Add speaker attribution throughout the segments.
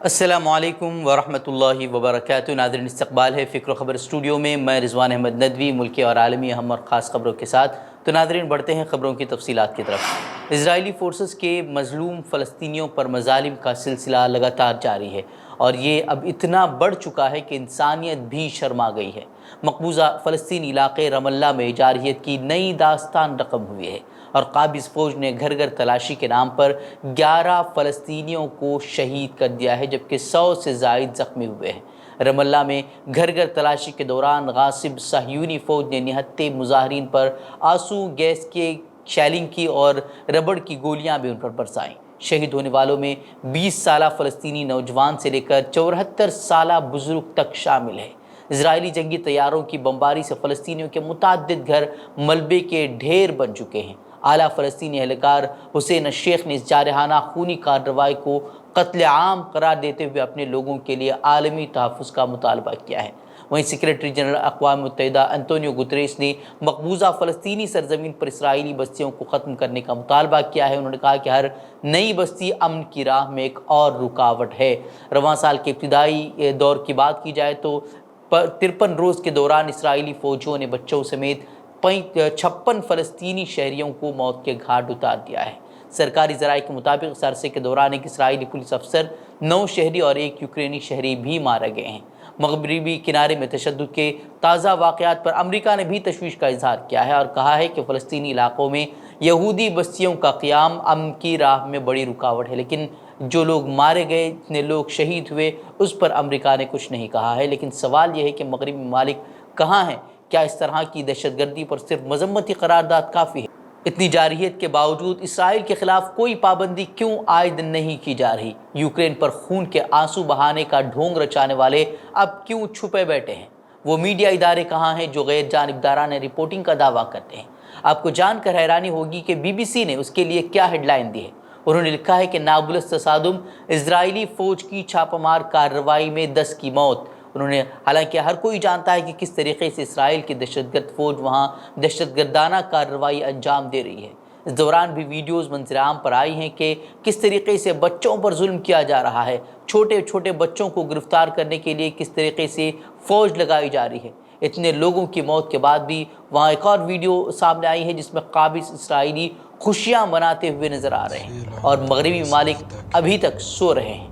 Speaker 1: السلام علیکم ورحمۃ اللہ وبرکاتہ۔ ناظرین، استقبال ہے فکر و خبر اسٹوڈیو میں رضوان احمد ندوی ملکی اور عالمی اہم اور خاص خبروں کے ساتھ۔ تو ناظرین، بڑھتے ہیں خبروں کی تفصیلات کی طرف۔ اسرائیلی فورسز کے مظلوم فلسطینیوں پر مظالم کا سلسلہ لگاتار جاری ہے، اور یہ اب اتنا بڑھ چکا ہے کہ انسانیت بھی شرما گئی ہے۔ مقبوضہ فلسطینی علاقے رام اللہ میں جارحیت کی نئی داستان رقم ہوئی ہے، اور قابض فوج نے گھر گھر تلاشی کے نام پر 11 فلسطینیوں کو شہید کر دیا ہے، جبکہ 100 سے زائد زخمی ہوئے ہیں۔ رام اللہ میں گھر گھر تلاشی کے دوران غاصب صہیونی فوج نے نہتے مظاہرین پر آنسو گیس کے شیلنگ کی اور ربڑ کی گولیاں بھی ان پر برسائیں۔ شہید ہونے والوں میں 20 سالہ فلسطینی نوجوان سے لے کر 74 سالہ بزرگ تک شامل ہے۔ اسرائیلی جنگی طیاروں کی بمباری سے فلسطینیوں کے متعدد گھر ملبے کے ڈھیر بن چکے ہیں۔ اعلیٰ فلسطینی اہلکار حسین الشیخ نے اس جارحانہ خونی کارروائی کو قتل عام قرار دیتے ہوئے اپنے لوگوں کے لیے عالمی تحفظ کا مطالبہ کیا ہے۔ وہیں سیکریٹری جنرل اقوام متحدہ انطونیو گتریس نے مقبوضہ فلسطینی سرزمین پر اسرائیلی بستیوں کو ختم کرنے کا مطالبہ کیا ہے۔ انہوں نے کہا کہ ہر نئی بستی امن کی راہ میں ایک اور رکاوٹ ہے۔ رواں سال کے ابتدائی دور کی بات کی جائے تو 53 روز کے دوران اسرائیلی فوجیوں نے بچوں سمیت 56 فلسطینی شہریوں کو موت کے گھاٹ اتار دیا ہے۔ سرکاری ذرائع کے مطابق اس عرصے کے دوران ایک اسرائیلی پولیس افسر، 9 شہری اور 1 یوکرینی شہری بھی مارے گئے ہیں۔ مغربی کنارے میں تشدد کے تازہ واقعات پر امریکہ نے بھی تشویش کا اظہار کیا ہے اور کہا ہے کہ فلسطینی علاقوں میں یہودی بستیوں کا قیام امن کی راہ میں بڑی رکاوٹ ہے، لیکن جو لوگ مارے گئے، جتنے لوگ شہید ہوئے، اس پر امریکہ نے کچھ نہیں کہا ہے۔ لیکن سوال یہ ہے کہ مغربی ممالک کہاں ہیں؟ کیا اس طرح کی دہشت گردی پر صرف مذمتی قرارداد کافی ہے؟ اتنی جارحیت کے باوجود اسرائیل کے خلاف کوئی پابندی کیوں عائد نہیں کی جا رہی؟ یوکرین پر خون کے آنسو بہانے کا ڈھونگ رچانے والے اب کیوں چھپے بیٹھے ہیں؟ وہ میڈیا ادارے کہاں ہیں جو غیر جانبدارانہ رپورٹنگ کا دعویٰ کرتے ہیں؟ آپ کو جان کر حیرانی ہوگی کہ بی بی سی نے اس کے لیے کیا ہیڈ لائن دی ہے۔ انہوں نے لکھا ہے کہ نابلس تصادم، اسرائیلی فوج کی چھاپہ مار کارروائی میں 10 کی موت۔ انہوں نے حالانکہ ہر کوئی جانتا ہے کہ کس طریقے سے اسرائیل کی دہشت گرد فوج وہاں دہشت گردانہ کارروائی انجام دے رہی ہے۔ اس دوران بھی ویڈیوز منظر عام پر آئی ہیں کہ کس طریقے سے بچوں پر ظلم کیا جا رہا ہے۔ چھوٹے چھوٹے بچوں کو گرفتار کرنے کے لیے کس طریقے سے فوج لگائی جا رہی ہے۔ اتنے لوگوں کی موت کے بعد بھی وہاں ایک اور ویڈیو سامنے آئی ہے جس میں قابض اسرائیلی خوشیاں مناتے ہوئے نظر آ رہے ہیں، اور مغربی ممالک ابھی تک سو رہے ہیں۔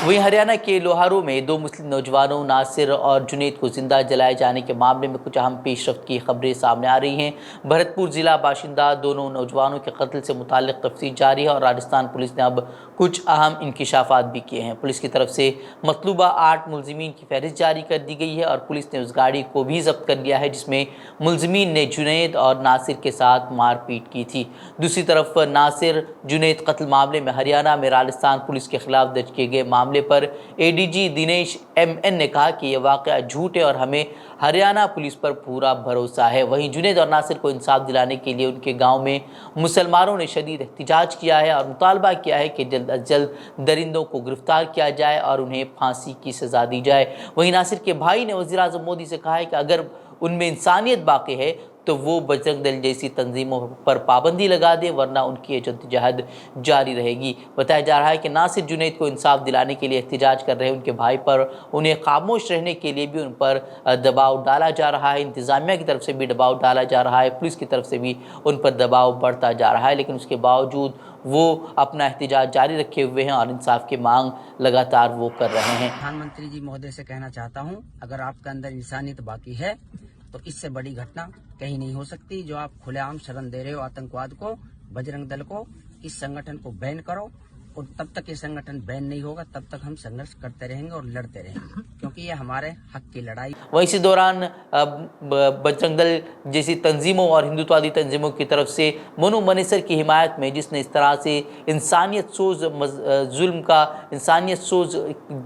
Speaker 1: وہیں ہریانہ کے لوہارو میں 2 مسلم نوجوانوں ناصر اور جنید کو زندہ جلائے جانے کے معاملے میں کچھ اہم پیش رفت کی خبریں سامنے آ رہی ہیں۔ بھرت پور ضلع باشندہ دونوں نوجوانوں کے قتل سے متعلق تفتیش جاری ہے، اور راجستھان پولیس نے اب کچھ اہم انکشافات بھی کیے ہیں۔ پولیس کی طرف سے مطلوبہ 8 ملزمین کی فہرست جاری کر دی گئی ہے، اور پولیس نے اس گاڑی کو بھی ضبط کر لیا ہے جس میں ملزمین نے جنید اور ناصر کے ساتھ مار پیٹ کی تھی۔ دوسری طرف ناصر جنید قتل معاملے میں ہریانہ میں راجستھان پولیس کے خلاف درج کیے گئے معاملے پر A D G Dinesh M N نے کہا کہ یہ واقعہ جھوٹ ہے اور ہمیں ہریانہ پولیس پر پورا بھروسہ ہے۔ وہیں جنید اور ناصر کو انصاف دلانے کے لیے ان کے گاؤں میں مسلمانوں نے شدید احتجاج کیا ہے اور مطالبہ کیا ہے کہ جلد از جلد درندوں کو گرفتار کیا جائے اور انہیں پھانسی کی سزا دی جائے۔ وہیں ناصر کے بھائی نے وزیر اعظم مودی سے کہا ہے کہ اگر ان میں انسانیت باقی ہے تو وہ بجرنگ دل جیسی تنظیموں پر پابندی لگا دے، ورنہ ان کی جدوجہد جاری رہے گی۔ بتایا جا رہا ہے کہ ناصر جنید کو انصاف دلانے کے لیے احتجاج کر رہے ان کے بھائی پر انہیں خاموش رہنے کے لیے بھی ان پر دباؤ ڈالا جا رہا ہے۔ انتظامیہ کی طرف سے بھی دباؤ ڈالا جا رہا ہے، پولیس کی طرف سے بھی ان پر دباؤ بڑھتا جا رہا ہے، لیکن اس کے باوجود وہ اپنا احتجاج جاری رکھے ہوئے ہیں اور انصاف کی مانگ لگاتار وہ کر رہے ہیں۔
Speaker 2: پردھان منتری جی مہودے سے کہنا چاہتا ہوں، اگر آپ کے اندر انسانیت باقی ہے تو اس سے بڑی گھٹنا کہیں نہیں ہو سکتی۔ جو آپ کھلے عام شرن دے رہے ہو آتنکواد کو، بجرنگ دل کو، اس سنگٹھن کو بین کرو، اور تب تک یہ سنگٹھن بین نہیں ہوگا تب تک ہم سنگھرش کرتے رہیں گے اور لڑتے رہیں گے، کیونکہ یہ ہمارے حق کی لڑائی۔
Speaker 1: وہیں اسی دوران بجرنگ دل جیسی تنظیموں اور ہندوتوادی تنظیموں کی طرف سے منو منیسر کی حمایت میں، جس نے اس طرح سے انسانیت سوز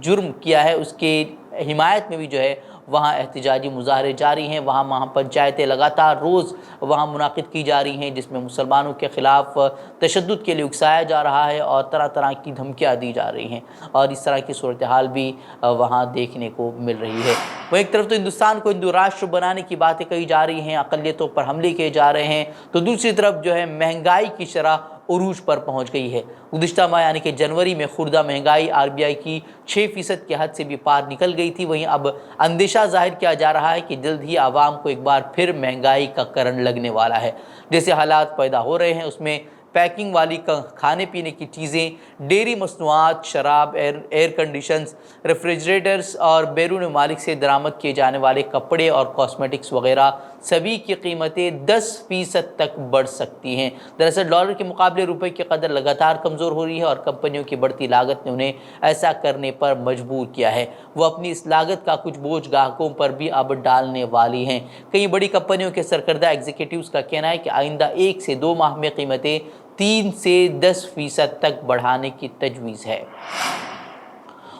Speaker 1: جرم کیا ہے، اس کے حمایت میں بھی جو ہے وہاں احتجاجی مظاہرے جاری ہیں، وہاں پنچایتیں لگاتار روز وہاں منعقد کی جا رہی ہیں، جس میں مسلمانوں کے خلاف تشدد کے لیے اکسایا جا رہا ہے اور طرح طرح کی دھمکیاں دی جا رہی ہیں، اور اس طرح کی صورتحال بھی وہاں دیکھنے کو مل رہی ہے۔ وہ ایک طرف تو ہندوستان کو ہندو راشٹر بنانے کی باتیں کہی جا رہی ہیں، اقلیتوں پر حملے کیے جا رہے ہیں، تو دوسری طرف جو ہے مہنگائی کی شرح عروج پر پہنچ گئی ہے۔ گزشتہ ماہ یعنی کہ جنوری میں خوردہ مہنگائی RBI کی 6% کے حد سے بھی پار نکل گئی تھی۔ وہیں اب اندیشہ ظاہر کیا جا رہا ہے کہ جلد ہی عوام کو ایک بار پھر مہنگائی کا کرنٹ لگنے والا ہے۔ جیسے حالات پیدا ہو رہے ہیں اس میں پیکنگ والی کھانے پینے کی چیزیں، ڈیری مصنوعات، شراب، ایئر کنڈیشنز، ریفریجریٹرز اور بیرون ممالک سے درآمد کیے جانے والے کپڑے اور کاسمیٹکس وغیرہ سبھی کی قیمتیں 10% تک بڑھ سکتی ہیں۔ دراصل ڈالر کے مقابلے روپے کی قدر لگاتار کمزور ہو رہی ہے اور کمپنیوں کی بڑھتی لاگت نے انہیں ایسا کرنے پر مجبور کیا ہے۔ وہ اپنی اس لاگت کا کچھ بوجھ گاہکوں پر بھی اب ڈالنے والی ہیں۔ کئی بڑی کمپنیوں کے سرکردہ ایگزیکٹوز کا کہنا ہے کہ آئندہ 1 سے 2 ماہ میں قیمتیں 3 سے 10% تک بڑھانے کی تجویز ہے۔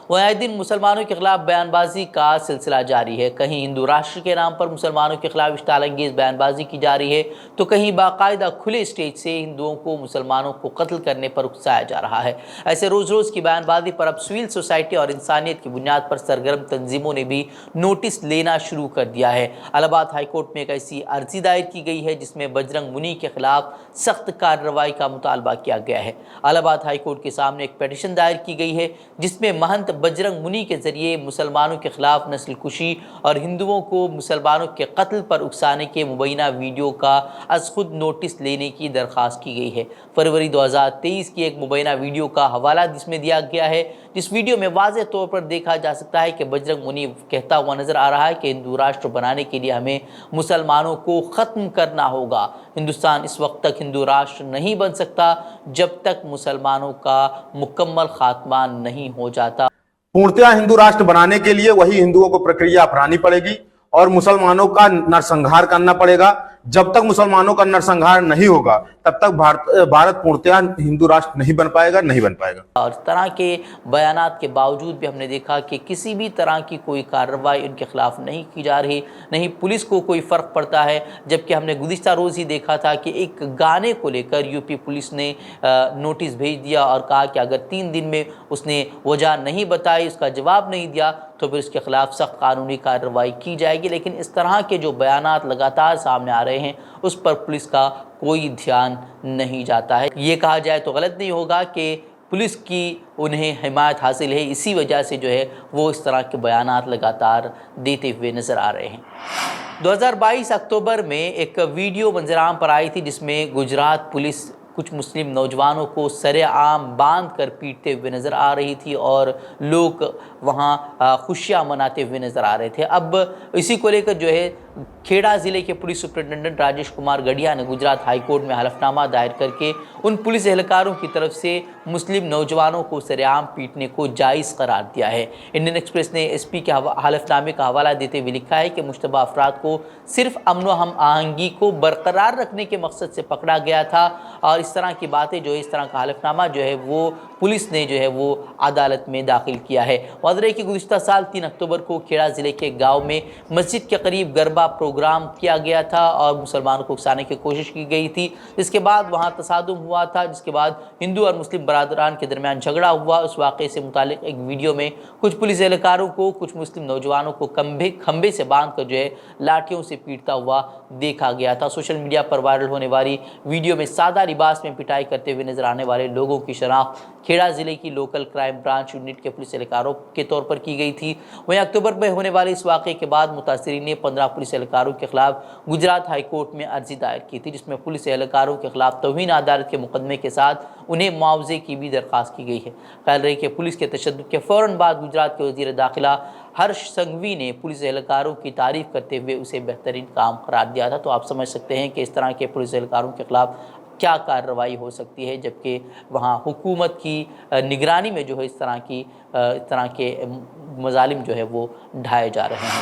Speaker 1: وہ آئے دن مسلمانوں کے خلاف بیان بازی کا سلسلہ جاری ہے۔ کہیں ہندو راشٹر کے نام پر مسلمانوں کے خلاف اشتعال انگیز بیان بازی کی جا رہی ہے، تو کہیں باقاعدہ کھلے اسٹیج سے ہندوؤں کو مسلمانوں کو قتل کرنے پر اکسایا جا رہا ہے۔ ایسے روز روز کی بیان بازی پر اب سول سوسائٹی اور انسانیت کی بنیاد پر سرگرم تنظیموں نے بھی نوٹس لینا شروع کر دیا ہے۔ الہ آباد ہائی کورٹ میں ایک ایسی عرضی دائر کی گئی ہے جس میں بجرنگ منی کے خلاف سخت کارروائی کا مطالبہ کیا گیا ہے۔ الہ آباد ہائی کورٹ کے سامنے ایک پیٹیشن دائر کی گئی ہے جس میں مہنت بجرنگ منی کے ذریعے مسلمانوں کے خلاف نسل کشی اور ہندوؤں کو مسلمانوں کے قتل پر اکسانے کے مبینہ ویڈیو کا از خود نوٹس لینے کی درخواست کی گئی ہے۔ فروری 2023 کی ایک مبینہ ویڈیو کا حوالہ جس میں دیا گیا ہے، جس ویڈیو میں واضح طور پر دیکھا جا سکتا ہے کہ بجرنگ منی کہتا ہوا نظر آ رہا ہے کہ ہندو راشٹر بنانے کے لیے ہمیں مسلمانوں کو ختم کرنا ہوگا۔ ہندوستان اس وقت تک ہندو راشٹر نہیں بن سکتا جب تک مسلمانوں کا مکمل خاتمہ نہیں ہو جاتا۔
Speaker 3: پورتیا ہندو راشٹر بنانے کے لیے وہی ہندوؤں کو پرکریا اپنانی پڑے گی اور مسلمانوں کا نرسنہار کرنا پڑے گا۔ جب تک مسلمانوں کا نرسنہار نہیں ہوگا تب تک بھارت پورتیا ہندو راشٹر نہیں بن پائے گا۔
Speaker 1: اور اس طرح کے بیانات کے باوجود بھی ہم نے دیکھا کہ کسی بھی طرح کی کوئی کارروائی ان کے خلاف نہیں کی جا رہی، نہیں پولیس کو کوئی فرق پڑتا ہے، جبکہ ہم نے گزشتہ روز ہی دیکھا تھا کہ ایک گانے کو لے کر UP پولیس نے نوٹس بھیج دیا اور کہا کہ اگر 3 دن میں اس نے وجہ نہیں بتائی، اس کا جواب نہیں دیا تو پھر اس کے خلاف سخت قانونی کارروائی کی جائے گی۔ لیکن اس طرح کے جو بیانات لگاتار سامنے آ رہے ہیں اس پر پولیس کا کوئی دھیان نہیں جاتا ہے۔ یہ کہا جائے تو غلط نہیں ہوگا کہ پولیس کی انہیں حمایت حاصل ہے، اسی وجہ سے جو ہے وہ اس طرح کے بیانات لگاتار دیتے ہوئے نظر آ رہے ہیں۔ 2022 اکتوبر میں ایک ویڈیو منظر عام پر آئی تھی جس میں گجرات پولیس کچھ مسلم نوجوانوں کو سر عام باندھ کر پیٹتے ہوئے نظر آ رہی تھی اور لوگ وہاں خوشیاں مناتے ہوئے نظر آ رہے تھے۔ اب اسی کو لے کر جو ہے کھیڑا ضلع کے پولیس سپرنٹنڈنٹ راجیش کمار گڈیا نے گجرات ہائی کورٹ میں حلف نامہ دائر کر کے ان پولیس اہلکاروں کی طرف سے مسلم نوجوانوں کو سر عام پیٹنے کو جائز قرار دیا ہے۔ انڈین ایکسپریس نے SP کے حلف نامے کا حوالہ دیتے ہوئے لکھا ہے کہ مشتبہ افراد کو صرف امن و ہم آہنگی کو برقرار رکھنے کے مقصد سے پکڑا گیا تھا، اور اس طرح کی باتیں جو ہے، اس طرح کا حلف نامہ جو ہے وہ پولیس نے جو ہے وہ عدالت میں داخل کیا ہے۔ واضح ہے کہ گزشتہ سال 3 اکتوبر کو کھیڑا ضلع کے گاؤں میں مسجد کے قریب گربا پروگرام کیا گیا تھا اور مسلمانوں کو اکسانے کی کوشش کی گئی تھی، جس کے بعد وہاں تصادم ہوا تھا، جس کے بعد ہندو اور مسلم برادران کے درمیان جھگڑا ہوا۔ اس واقعے سے متعلق ایک ویڈیو میں کچھ پولیس اہلکاروں کو کچھ مسلم نوجوانوں کو کھمبے سے باندھ کر جو ہے لاٹھیوں سے پیٹتا ہوا دیکھا گیا تھا۔ سوشل میڈیا پر وائرل ہونے والی ویڈیو میں سادہ لباس میں پٹائی کرتے ہوئے نظر آنے والے لوگوں کی شناخت کھیڑا ضلع کی لوکل کرائم برانچ یونٹ کے پولیس اہلکاروں کے طور پر کی گئی تھی۔ وہیں اکتوبر میں ہونے والے اس واقعے کے بعد متاثرین نے 15 پولیس اہلکاروں کے خلاف گجرات ہائی کورٹ میں عرضی دائر کی تھی، جس میں پولیس اہلکاروں کے خلاف توہین عدالت کے مقدمے کے ساتھ انہیں معاوضے کی بھی درخواست کی گئی ہے۔ خیال رہے کہ پولیس کے تشدد کے فوراً بعد گجرات کے وزیر داخلہ ہرش سنگھوی نے پولیس اہلکاروں کی تعریف کرتے ہوئے اسے بہترین کام قرار دیا تھا۔ تو آپ سمجھ سکتے ہیں کہ اس طرح کے پولیس اہلکاروں کے خلاف کیا کارروائی ہو سکتی ہے، جبکہ وہاں حکومت کی نگرانی میں جو ہے اس طرح کے مظالم جو ہے وہ ڈھائے جا رہے ہیں۔